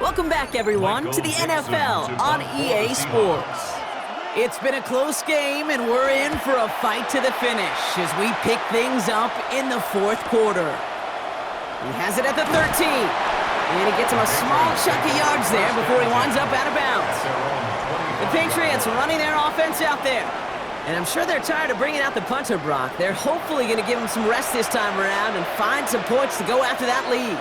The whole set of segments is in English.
Welcome back, everyone, to the NFL on EA Sports. It's been a close game, and we're in for a fight to the finish as we pick things up in the fourth quarter. He has it at the 13, and he gets him a small chunk of yards there before he winds up out of bounds. The Patriots running their offense out there, and I'm sure they're tired of bringing out the punter, Brock. They're hopefully going to give him some rest this time around and find some points to go after that lead.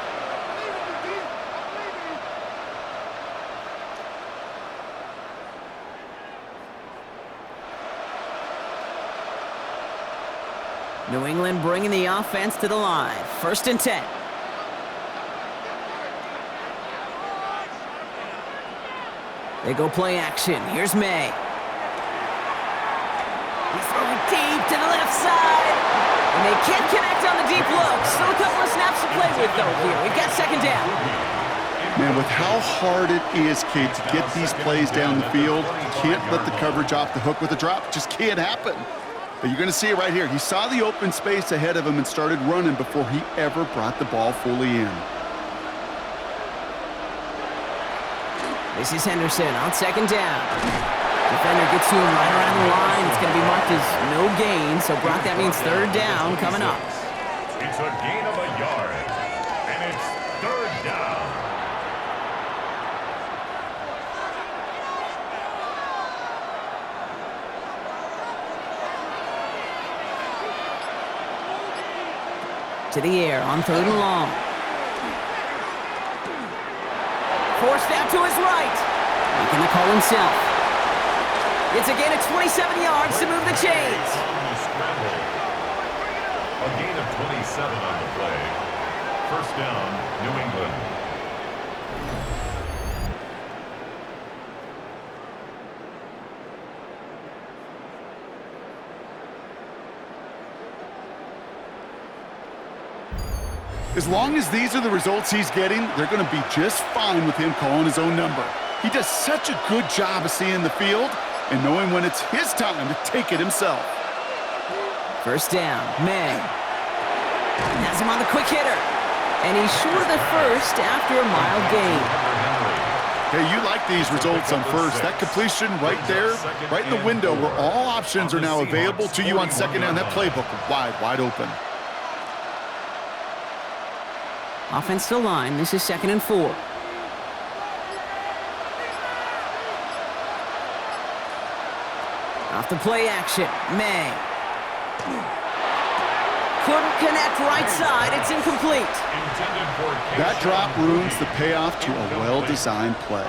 New England bringing the offense to the line. 1st and 10. They go play action. Here's May. He's throwing deep to the left side. And they can't connect on the deep look. Still a couple of snaps to play with, though, here. We've got 2nd down. Man, with how hard it is, Kate, to get these plays down the field, you can't let the coverage off the hook with a drop. It just can't happen. But you're going to see it right here. He saw the open space ahead of him and started running before he ever brought the ball fully in. This is Henderson on 2nd down. Defender gets to him right around the line. It's going to be marked as no gain. So, Brock, that means 3rd down coming up. It's a gain of a yard, and it's 3rd down. To the air on 3rd and long. Forced out to his right. Making the call himself. It's a gain of 27 yards to move the chains. A gain of 27 on the play. 1st down, New England. As long as these are the results he's getting, they're going to be just fine with him calling his own number. He does such a good job of seeing the field and knowing when it's his time to take it himself. 1st down, May. Has him on the quick hitter. And he's short of the 1st after a mild gain. Hey, you like these results on 1st. That completion right there, right in the window where all options are now available to you on 2nd down. That playbook wide open. Offense to line. This is 2nd and 4. Off the play action. May. Couldn't connect right side. It's incomplete. That drop ruins the payoff to a well-designed play.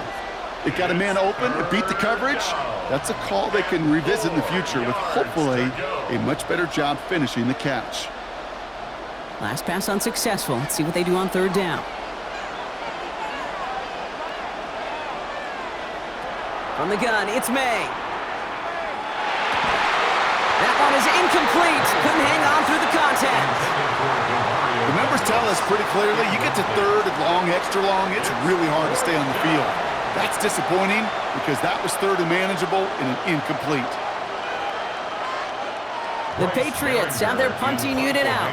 It got a man open. It beat the coverage. That's a call they can revisit in the future with hopefully a much better job finishing the catch. Last pass unsuccessful. Let's see what they do on 3rd down. From the gun, it's May. That one is incomplete. Couldn't hang on through the contact. The numbers tell us pretty clearly, you get to 3rd and long, extra long, it's really hard to stay on the field. That's disappointing because that was 3rd and manageable and an incomplete. The Patriots have their punting unit out.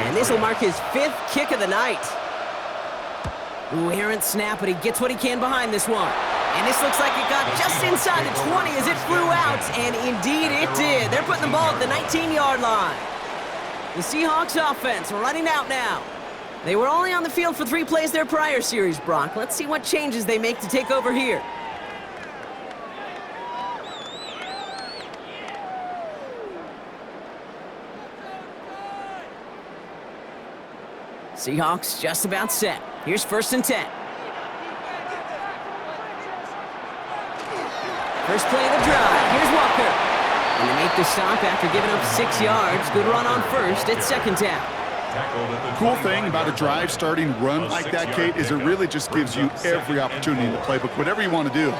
And this will mark his 5th kick of the night. Ooh, errant snap, but he gets what he can behind this one. And this looks like it got just inside the 20 as it flew out, and indeed it did. They're putting the ball at the 19-yard line. The Seahawks offense running out now. They were only on the field for 3 plays their prior series, Brock. Let's see what changes they make to take over here. Seahawks just about set. Here's 1st and 10. First play of the drive. Here's Walker. And they make the stop after giving up 6 yards. Good run on 1st. It's 2nd down. Cool thing about a drive starting run like that, Kate, is it really just gives you every opportunity in the playbook, whatever you want to do.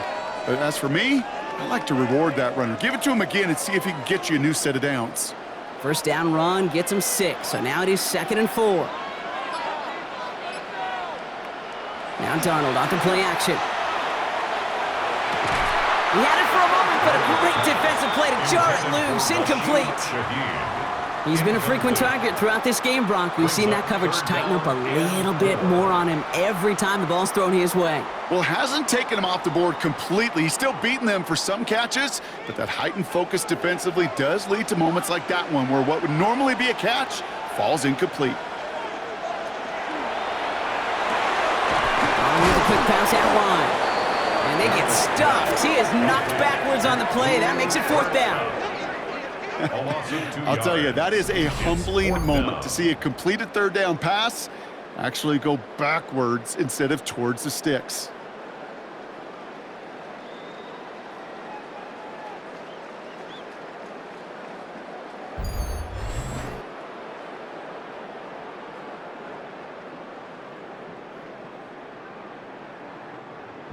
But as for me, I like to reward that runner. Give it to him again and see if he can get you a new set of downs. 1st down run gets him 6. So now it is 2nd and 4. Now Darnold off the play action. He had it for a moment, but a great defensive play to jar it loose. Incomplete. He's been a frequent target throughout this game, Brock. We've seen that coverage tighten up a little bit more on him every time the ball's thrown his way. Well, hasn't taken him off the board completely. He's still beating them for some catches, but that heightened focus defensively does lead to moments like that one where what would normally be a catch falls incomplete. With a quick pass out wide. And they get stuffed. He is knocked backwards on the play. That makes it 4th down. I'll tell you, that is a humbling moment to see a completed 3rd down pass actually go backwards instead of towards the sticks.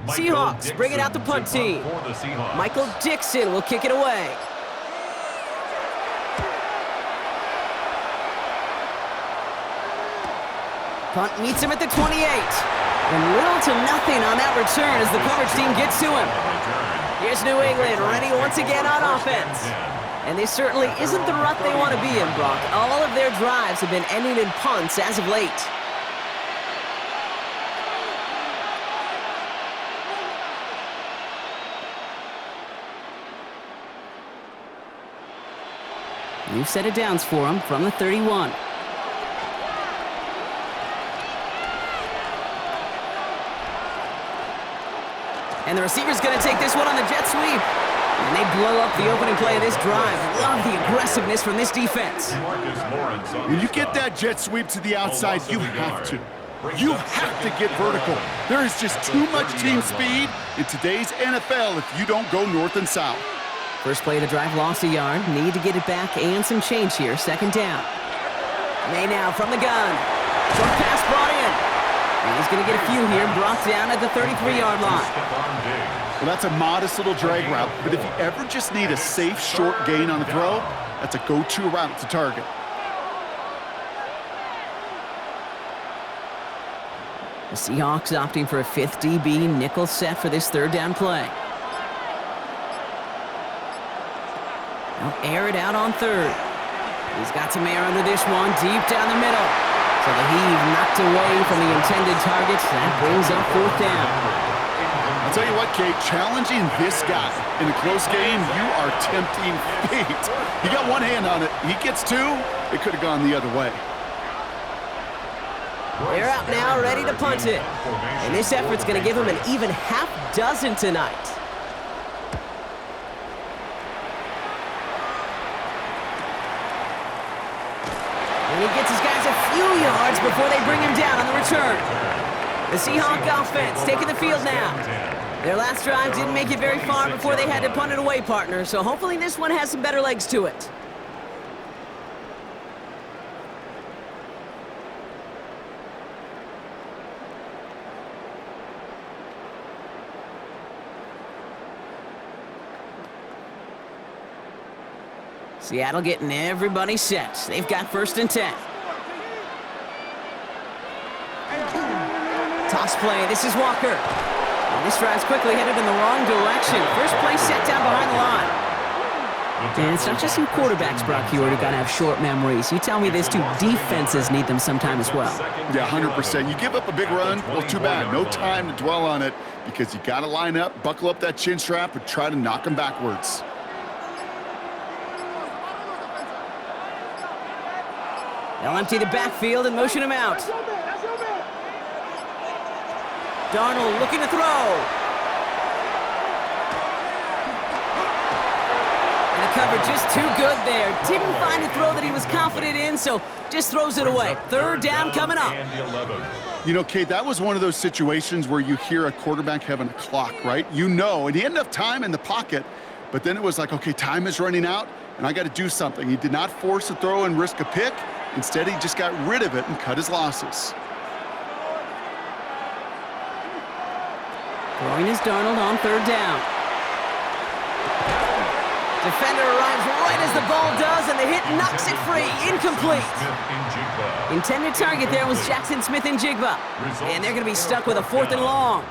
Seahawks bring it out the punt team. Michael Dixon will kick it away. Punt meets him at the 28. And little to nothing on that return as the coverage team gets to him. Here's New England ready once again on offense. And this certainly isn't the rut they want to be in, Brock. All of their drives have been ending in punts as of late. New set of downs for him from the 31. And the receiver's going to take this one on the jet sweep. And they blow up the opening play of this drive. Love the aggressiveness from this defense. When you get that jet sweep to the outside, you have to. You have to get vertical. There is just too much team speed in today's NFL if you don't go north and south. First play of the drive lost a yard. Need to get it back and some change here. 2nd down. May now from the gun. Short pass brought in. And he's going to get a few here. Brought down at the 33-yard line. Well, that's a modest little drag route. But if you ever just need a safe short gain on a throw, that's a go-to route to target. The Seahawks opting for a 5th DB nickel set for this 3rd down play. They'll air it out on 3rd. He's got some air under this one, deep down the middle. So the heave knocked away from the intended target. That brings up 4th down. I'll tell you what, Kate, challenging this guy in a close game, you are tempting fate. He got one hand on it. He gets 2. It could have gone the other way. They're out now, ready to punt it. And this effort's going to give him an even half dozen tonight. And he gets his guys a few yards before they bring him down on the return. The Seahawk offense taking the field now. Their last drive didn't make it very far before they had to punt it away, partner, so hopefully this one has some better legs to it. Seattle getting everybody set. They've got 1st and 10. Toss play. This is Walker. And this drive's quickly headed in the wrong direction. First play set down behind the line. And it's not just some quarterbacks, Brock, you already got to have short memories. You tell me this too, defenses need them sometime as well. Yeah, 100%. You give up a big run, well, too bad. No time to dwell on it because you got to line up, buckle up that chin strap, and try to knock them backwards. They'll empty the backfield and motion him out. Darnold looking to throw. And the coverage just too good there. Didn't find a throw that he was confident in, so just throws it away. 3rd down coming up. You know, Kate, that was one of those situations where you hear a quarterback having a clock, right? You know, and he had enough time in the pocket, but then it was like, okay, time is running out, and I got to do something. He did not force a throw and risk a pick. Instead, he just got rid of it and cut his losses. Throwing is Darnold on 3rd down. Defender arrives right as the ball does, and the hit knocks it free. Incomplete. Intended target there was Jackson Smith-Njigba. And they're going to be stuck with a 4th and long.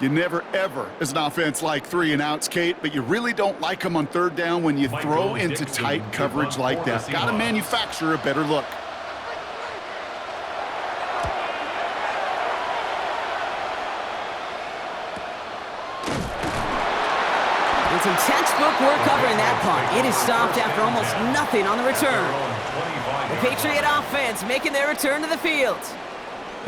You never, ever, as an offense, like 3 and outs, Kate, but you really don't like them on third down when you throw into tight coverage like that. Got to manufacture a better look. And some textbook work covering that punt. It is stopped after almost nothing on the return. The Patriot offense making their return to the field.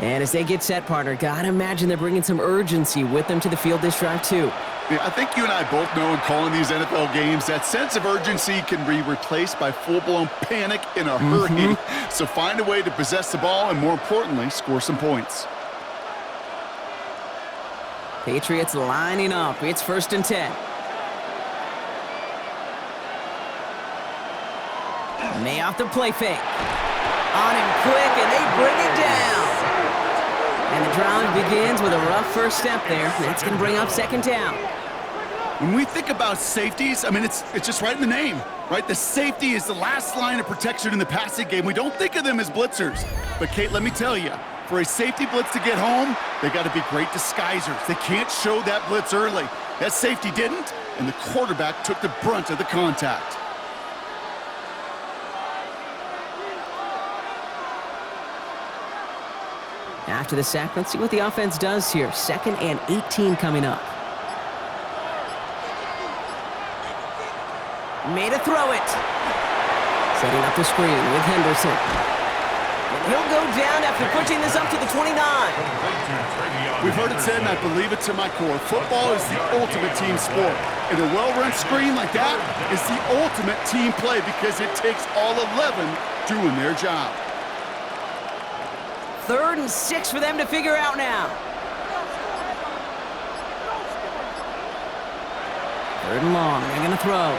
And as they get set, partner, gotta imagine they're bringing some urgency with them to the field this drive, too. Yeah, I think you and I both know in calling these NFL games, that sense of urgency can be replaced by full-blown panic in a hurry. So find a way to possess the ball and, more importantly, score some points. Patriots lining up. It's 1st and 10. May off the play fake. On him quick, and they bring it down. And the drive begins with a rough first step there. That's going to bring up 2nd down. When we think about safeties, I mean, it's just right in the name, right? The safety is the last line of protection in the passing game. We don't think of them as blitzers. But, Kate, let me tell you, for a safety blitz to get home, they got to be great disguisers. They can't show that blitz early. That safety didn't, and the quarterback took the brunt of the contact. After the sack, let's see what the offense does here. 2nd and 18 coming up. Made a throw it. Setting up the screen with Henderson. And he'll go down after pushing this up to the 29. We've heard it said, and I believe it to my core, football is the ultimate team sport. And a well-run screen like that is the ultimate team play because it takes all 11 doing their job. 3rd and 6 for them to figure out now. 3rd and long. They're going to throw.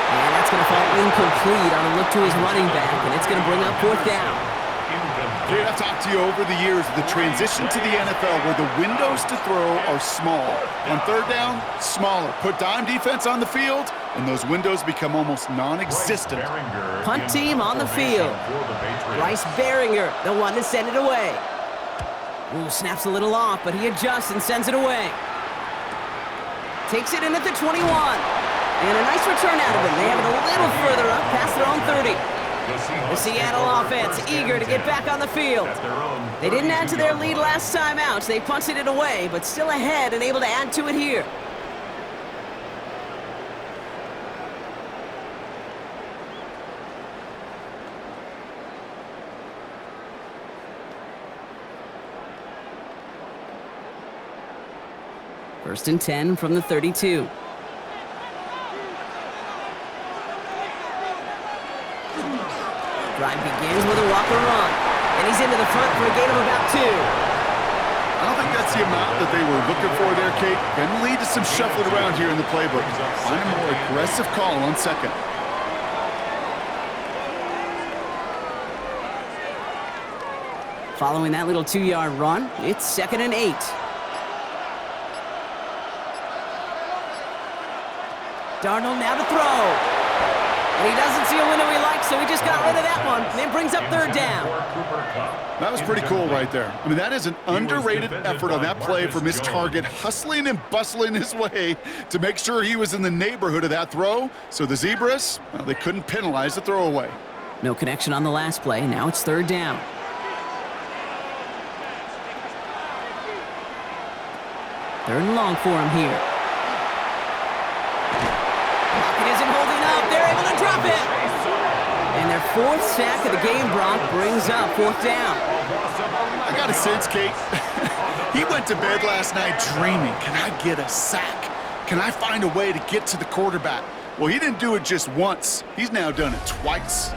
And that's going to fall incomplete on a look to his running back, and it's going to bring up 4th down. Kate, I've talked to you over the years of the transition to the NFL where the windows to throw are small. On 3rd down, smaller. Put dime defense on the field, and those windows become almost non-existent. Punt team on the field. Bryce Baringer, the one to send it away. Ooh, snaps a little off, but he adjusts and sends it away. Takes it in at the 21. And a nice return out of him. They have it a little further up past their own 30. The Seattle offense eager to get back on the field. They didn't add to their lead last time out. They punted it away, but still ahead and able to add to it here. First and 10 from the 32. Drive begins with a walk or run. And he's into the front for a gain of about 2. I don't think that's the amount that they were looking for there, Kate. Can lead to some shuffling around here in the playbook. Find a more aggressive call on 2nd. Following that little 2-yard run, it's 2nd and 8. Darnold now to throw. And he doesn't see a window he likes, so he just got rid of that one. And then brings up 3rd down. That was pretty cool right there. I mean, that is an underrated effort on that play from his target, hustling and bustling his way to make sure he was in the neighborhood of that throw. So the Zebras, well, they couldn't penalize the throwaway. No connection on the last play. Now it's 3rd down. Third and long for him here. Pocket isn't holding up. They're able to drop it. And their 4th sack of the game, Brock, brings up 4th down. I got a sense, Kate. He went to bed last night dreaming, can I get a sack? Can I find a way to get to the quarterback? Well, he didn't do it just once. He's now done it twice.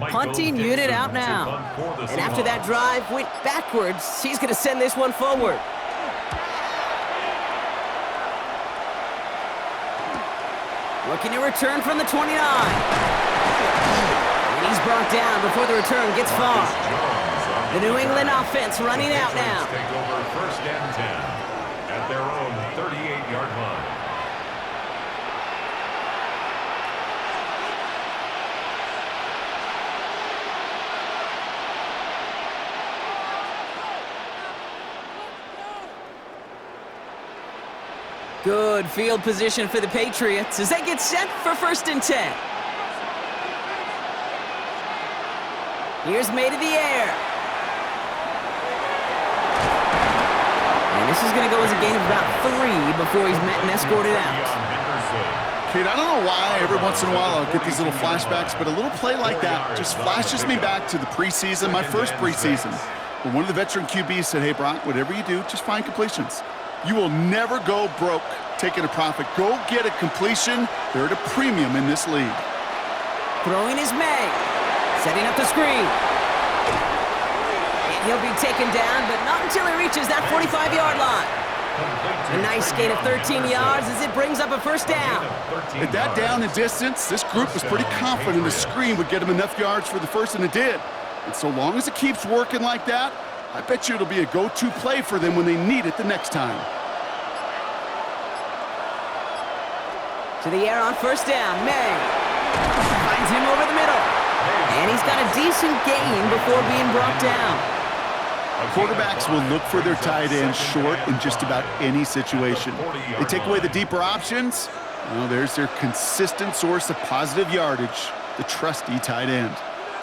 Punting unit out now. And after that drive went backwards, he's going to send this one forward. Looking to return from the 29. And he's brought down before the return gets far. The New England offense running out now. Take over 1st and 10 at their own 38-yard line. Good field position for the Patriots as they get set for 1st and 10. Here's May to the air. And this is going to go as a gain of about 3 before he's met and escorted out. Kate, I don't know why every once in a while I'll get these little flashbacks, but a little play like that just flashes me back to the preseason, my first preseason. When one of the veteran QBs said, hey, Brock, whatever you do, just find completions. You will never go broke taking a profit. Go get a completion. They're at a premium in this league. Throwing is May. Setting up the screen. And he'll be taken down, but not until he reaches that 45-yard line. A nice gain of 13 yards as it brings up a 1st down. At that down and distance, this group was pretty confident the screen would get them enough yards for the 1st, and it did. And so long as it keeps working like that, I bet you it'll be a go-to play for them when they need it the next time. To the air on 1st down, May. Finds him over the middle. And he's got a decent gain before being brought down. Quarterbacks will look for their tight end short in just about any situation. They take away the deeper options. Well, there's their consistent source of positive yardage, the trusty tight end.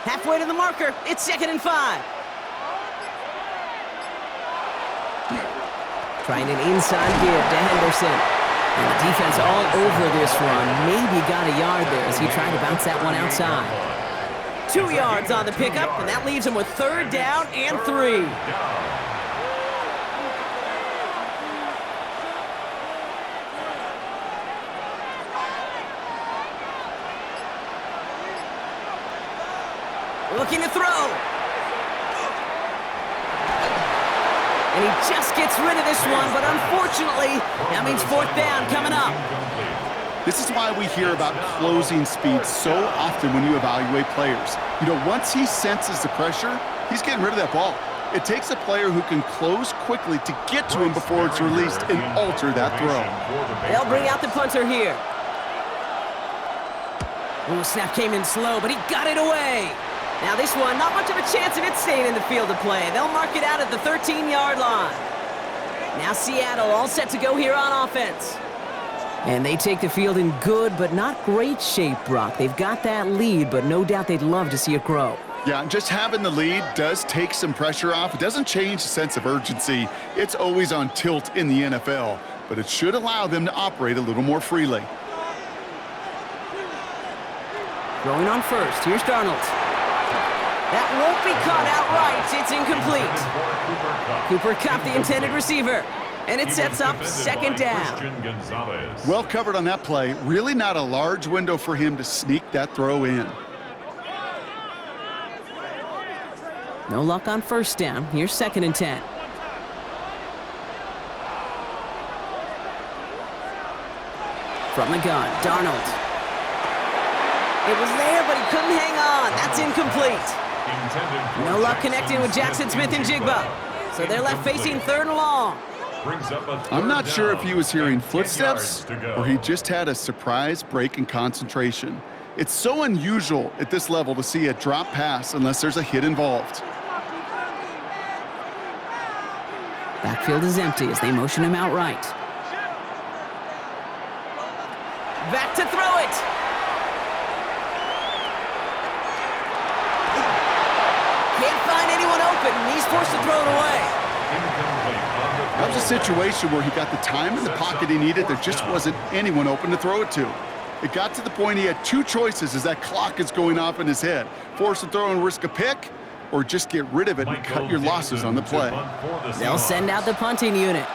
Halfway to the marker, it's 2nd and 5. Trying an inside give to Henderson. And the defense all over this run. Maybe got a yard there as he tried to bounce that one outside. 2 yards on the pickup, and that leaves him with 3rd down and 3. Looking to throw. And he just gets rid of this one, but unfortunately, that means 4th down coming up. This is why we hear about closing speed so often when you evaluate players. You know, once he senses the pressure, he's getting rid of that ball. It takes a player who can close quickly to get to him before it's released and alter that throw. They'll bring out the punter here. Ooh, snap came in slow, but he got it away. Now this one, not much of a chance of it staying in the field of play. They'll mark it out at the 13-yard line. Now Seattle all set to go here on offense. And they take the field in good but not great shape, Brock. They've got that lead, but no doubt they'd love to see it grow. Yeah, just having the lead does take some pressure off. It doesn't change the sense of urgency. It's always on tilt in the NFL, but it should allow them to operate a little more freely. Throwing on 1st, here's Darnold. That won't be caught outright. It's incomplete. Cooper Kupp, the intended receiver. And it sets up 2nd down. Well covered on that play. Really not a large window for him to sneak that throw in. No luck on 1st down. Here's 2nd and 10. From the gun, Darnold. It was there, but he couldn't hang on. That's incomplete. No luck connecting with Jackson Smith and Jigba. So they're left facing 3rd and long. I'm not sure if he was hearing footsteps or he just had a surprise break in concentration. It's so unusual at this level to see a drop pass unless there's a hit involved. Backfield is empty as they motion him out right. Back to throw it. Can't find anyone open. He's forced to throw it away. That was a situation where he got the time in the pocket he needed. There just wasn't anyone open to throw it to. It got to the point he had 2 choices as that clock is going off in his head. Force to throw and risk a pick, or just get rid of it and cut your losses on the play. They'll send out the punting unit.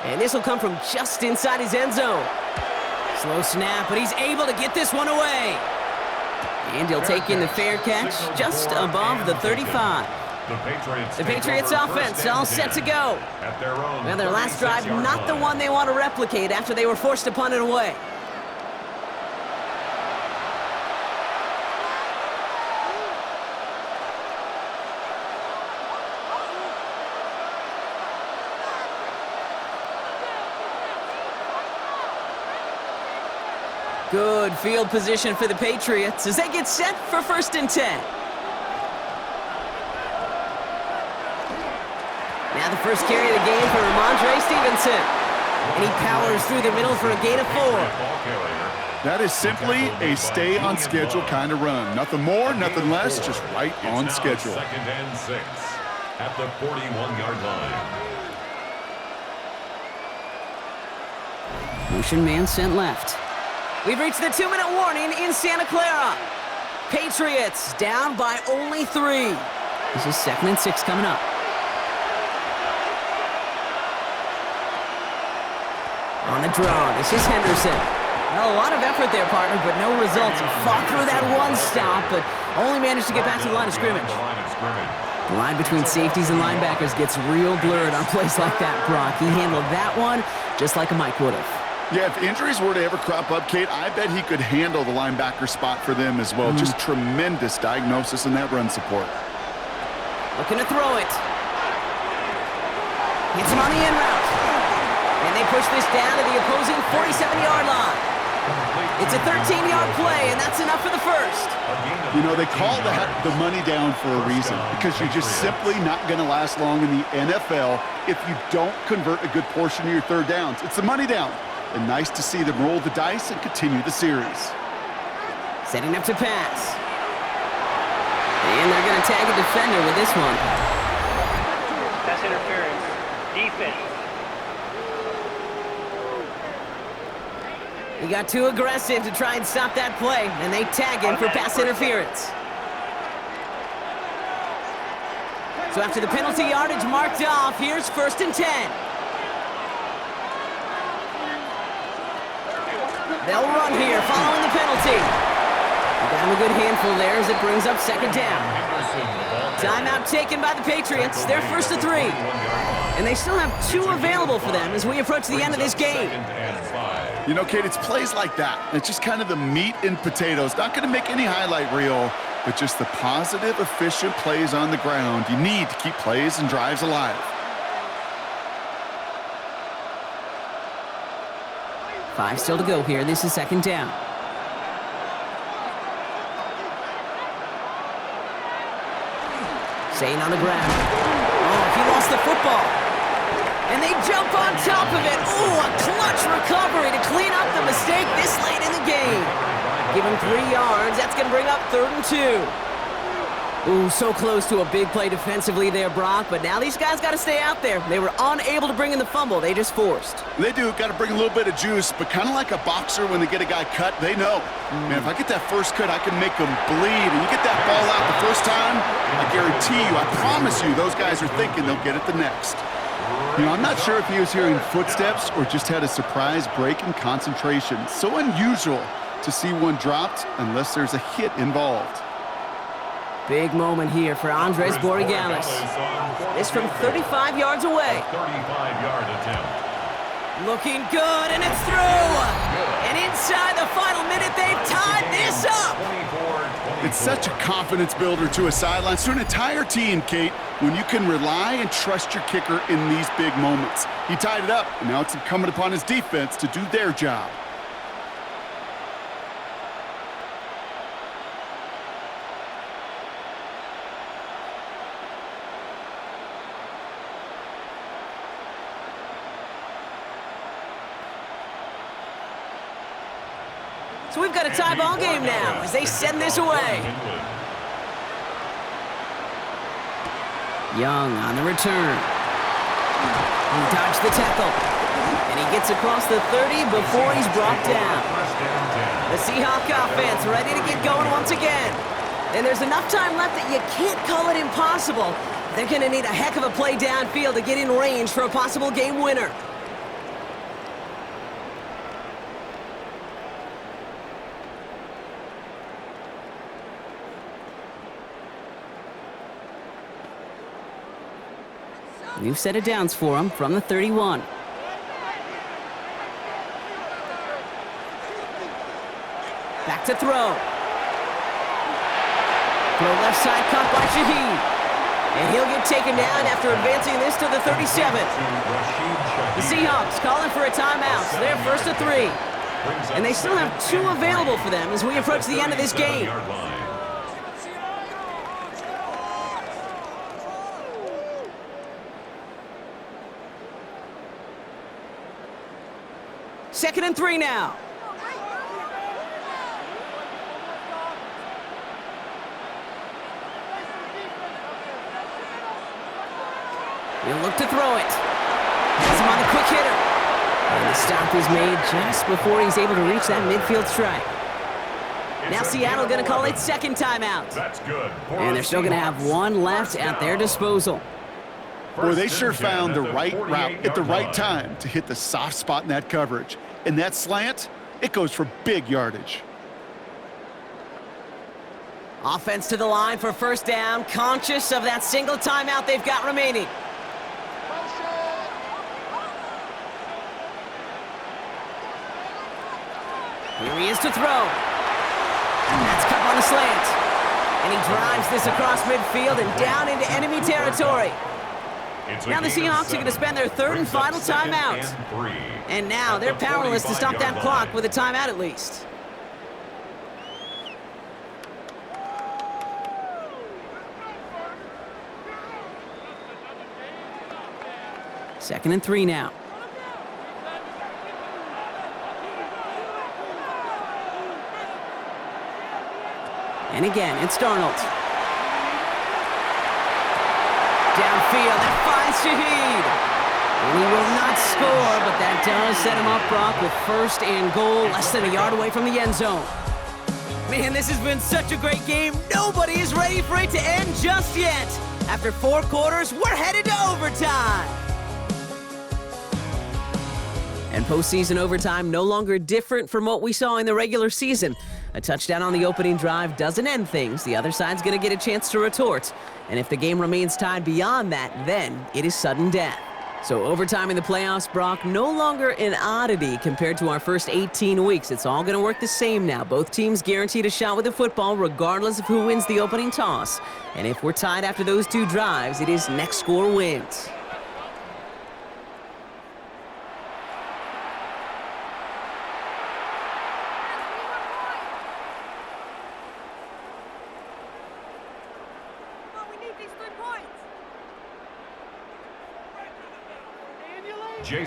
And this will come from just inside his end zone. Slow snap, but he's able to get this one away. And he'll take in the fair catch just above the 35. The Patriots offense all set to go. Well, their last drive, not the one they want to replicate after they were forced to punt it away. Good field position for the Patriots as they get set for 1st and 10. Now the first carry of the game for Ramondre Stevenson. And he powers through the middle for a gain of 4. That is simply a stay-on-schedule kind of run. Nothing more, nothing less, just right on schedule. 2nd and 6 at the 41-yard line. Motion man sent left. We've reached the 2-minute warning in Santa Clara. Patriots down by only 3. This is 2nd and 6 coming up. On the draw, this is Henderson. Well, a lot of effort there, partner, but no results. Fought through that one stop, but only managed to get back to the line of scrimmage. The line between safeties and linebackers gets real blurred on plays like that, Brock. He handled that one just like a Mike would have. Yeah, if injuries were to ever crop up, Kate, I bet he could handle the linebacker spot for them as well. Just tremendous diagnosis in that run support. Looking to throw it. Hits him on the in route. And they push this down to the opposing 47-yard line. It's a 13-yard play, and that's enough for the first. You know, they call that the money down for a reason, because you're just simply not going to last long in the NFL if you don't convert a good portion of your third downs. It's the money down. And nice to see them roll the dice and continue the series. Setting up to pass. And they're going to tag a defender with this one. Pass interference. Defense. He got too aggressive to try and stop that play, and they tag him for pass interference. So after the penalty yardage marked off, here's 1st and 10. They'll run here following the penalty. They got him a good handful there as it brings up 2nd down. Timeout taken by the Patriots. They're 1st and 3. And they still have 2 available for them as we approach the end of this game. You know, Kate, it's plays like that. It's just kind of the meat and potatoes. Not going to make any highlight reel, but just the positive, efficient plays on the ground you need to keep plays and drives alive. 5 still to go here. This is 2nd down. Staying on the ground. Oh, he lost the football. And they jump on top of it. Oh, a clutch recovery to clean up the mistake this late in the game. Give him 3 yards. That's going to bring up 3rd and 2. Ooh, so close to a big play defensively there, Brock, but now these guys got to stay out there. They were unable to bring in the fumble. They just forced. They do. Got to bring a little bit of juice, but kind of like a boxer when they get a guy cut, they know. Man, if I get that first cut, I can make them bleed. And you get that ball out the first time, I guarantee you, I promise you, those guys are thinking they'll get it the next. You know, I'm not sure if he was hearing footsteps or just had a surprise break in concentration. So unusual to see one dropped unless there's a hit involved. Big moment here for Andres Borregales. This from 35 yards away. 35-yard attempt. Looking good, and it's through. And inside the final minute, they've tied this up. It's such a confidence builder to a sideline, to an entire team, Kate, when you can rely and trust your kicker in these big moments. He tied it up, and now it's incumbent upon his defense to do their job. So we've got a tie ball game now as they send this away. Young on the return. He dodged the tackle. And he gets across the 30 before he's brought down. The Seahawk offense ready to get going once again. And there's enough time left that you can't call it impossible. They're going to need a heck of a play downfield to get in range for a possible game winner. New set of downs for him from the 31. Back to throw. Throw left side caught by Shaheed. And he'll get taken down after advancing this to the 37. The Seahawks calling for a timeout. So they're 1st and 3. And they still have 2 available for them as we approach the end of this game. Second and 3 now. He'll look to throw it. Has him on the quick hitter. And the stop is made just before he's able to reach that midfield strike. Now Seattle going to call its second timeout. That's good. And they're still going to have 1 left at their disposal. Boy, they sure found the right route at the right time to hit the soft spot in that coverage. And that slant, it goes for big yardage. Offense to the line for first down, conscious of that single timeout they've got remaining. Here he is to throw. And that's Cup on the slant. And he drives this across midfield and down into enemy territory. Now the Seahawks are going to spend their 3rd and final timeout. And now they're powerless to stop that clock with a timeout at least. Second and 3 now. And again, it's Darnold. Downfield, that finds Shaheed. And he will not score, but that does set him up, Brock, with 1st and goal, less than a yard away from the end zone. Man, this has been such a great game. Nobody is ready for it to end just yet. After 4 quarters, we're headed to overtime. And postseason overtime no longer different from what we saw in the regular season. A touchdown on the opening drive doesn't end things. The other side's going to get a chance to retort. And if the game remains tied beyond that, then it is sudden death. So overtime in the playoffs, Brock, no longer an oddity compared to our first 18 weeks. It's all going to work the same now. Both teams guaranteed a shot with the football regardless of who wins the opening toss. And if we're tied after those 2 drives, it is next score wins.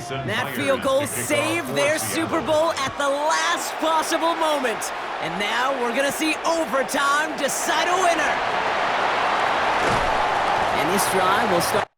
That field goal saved their Super Bowl at the last possible moment. And now we're going to see overtime decide a winner. And this drive will start.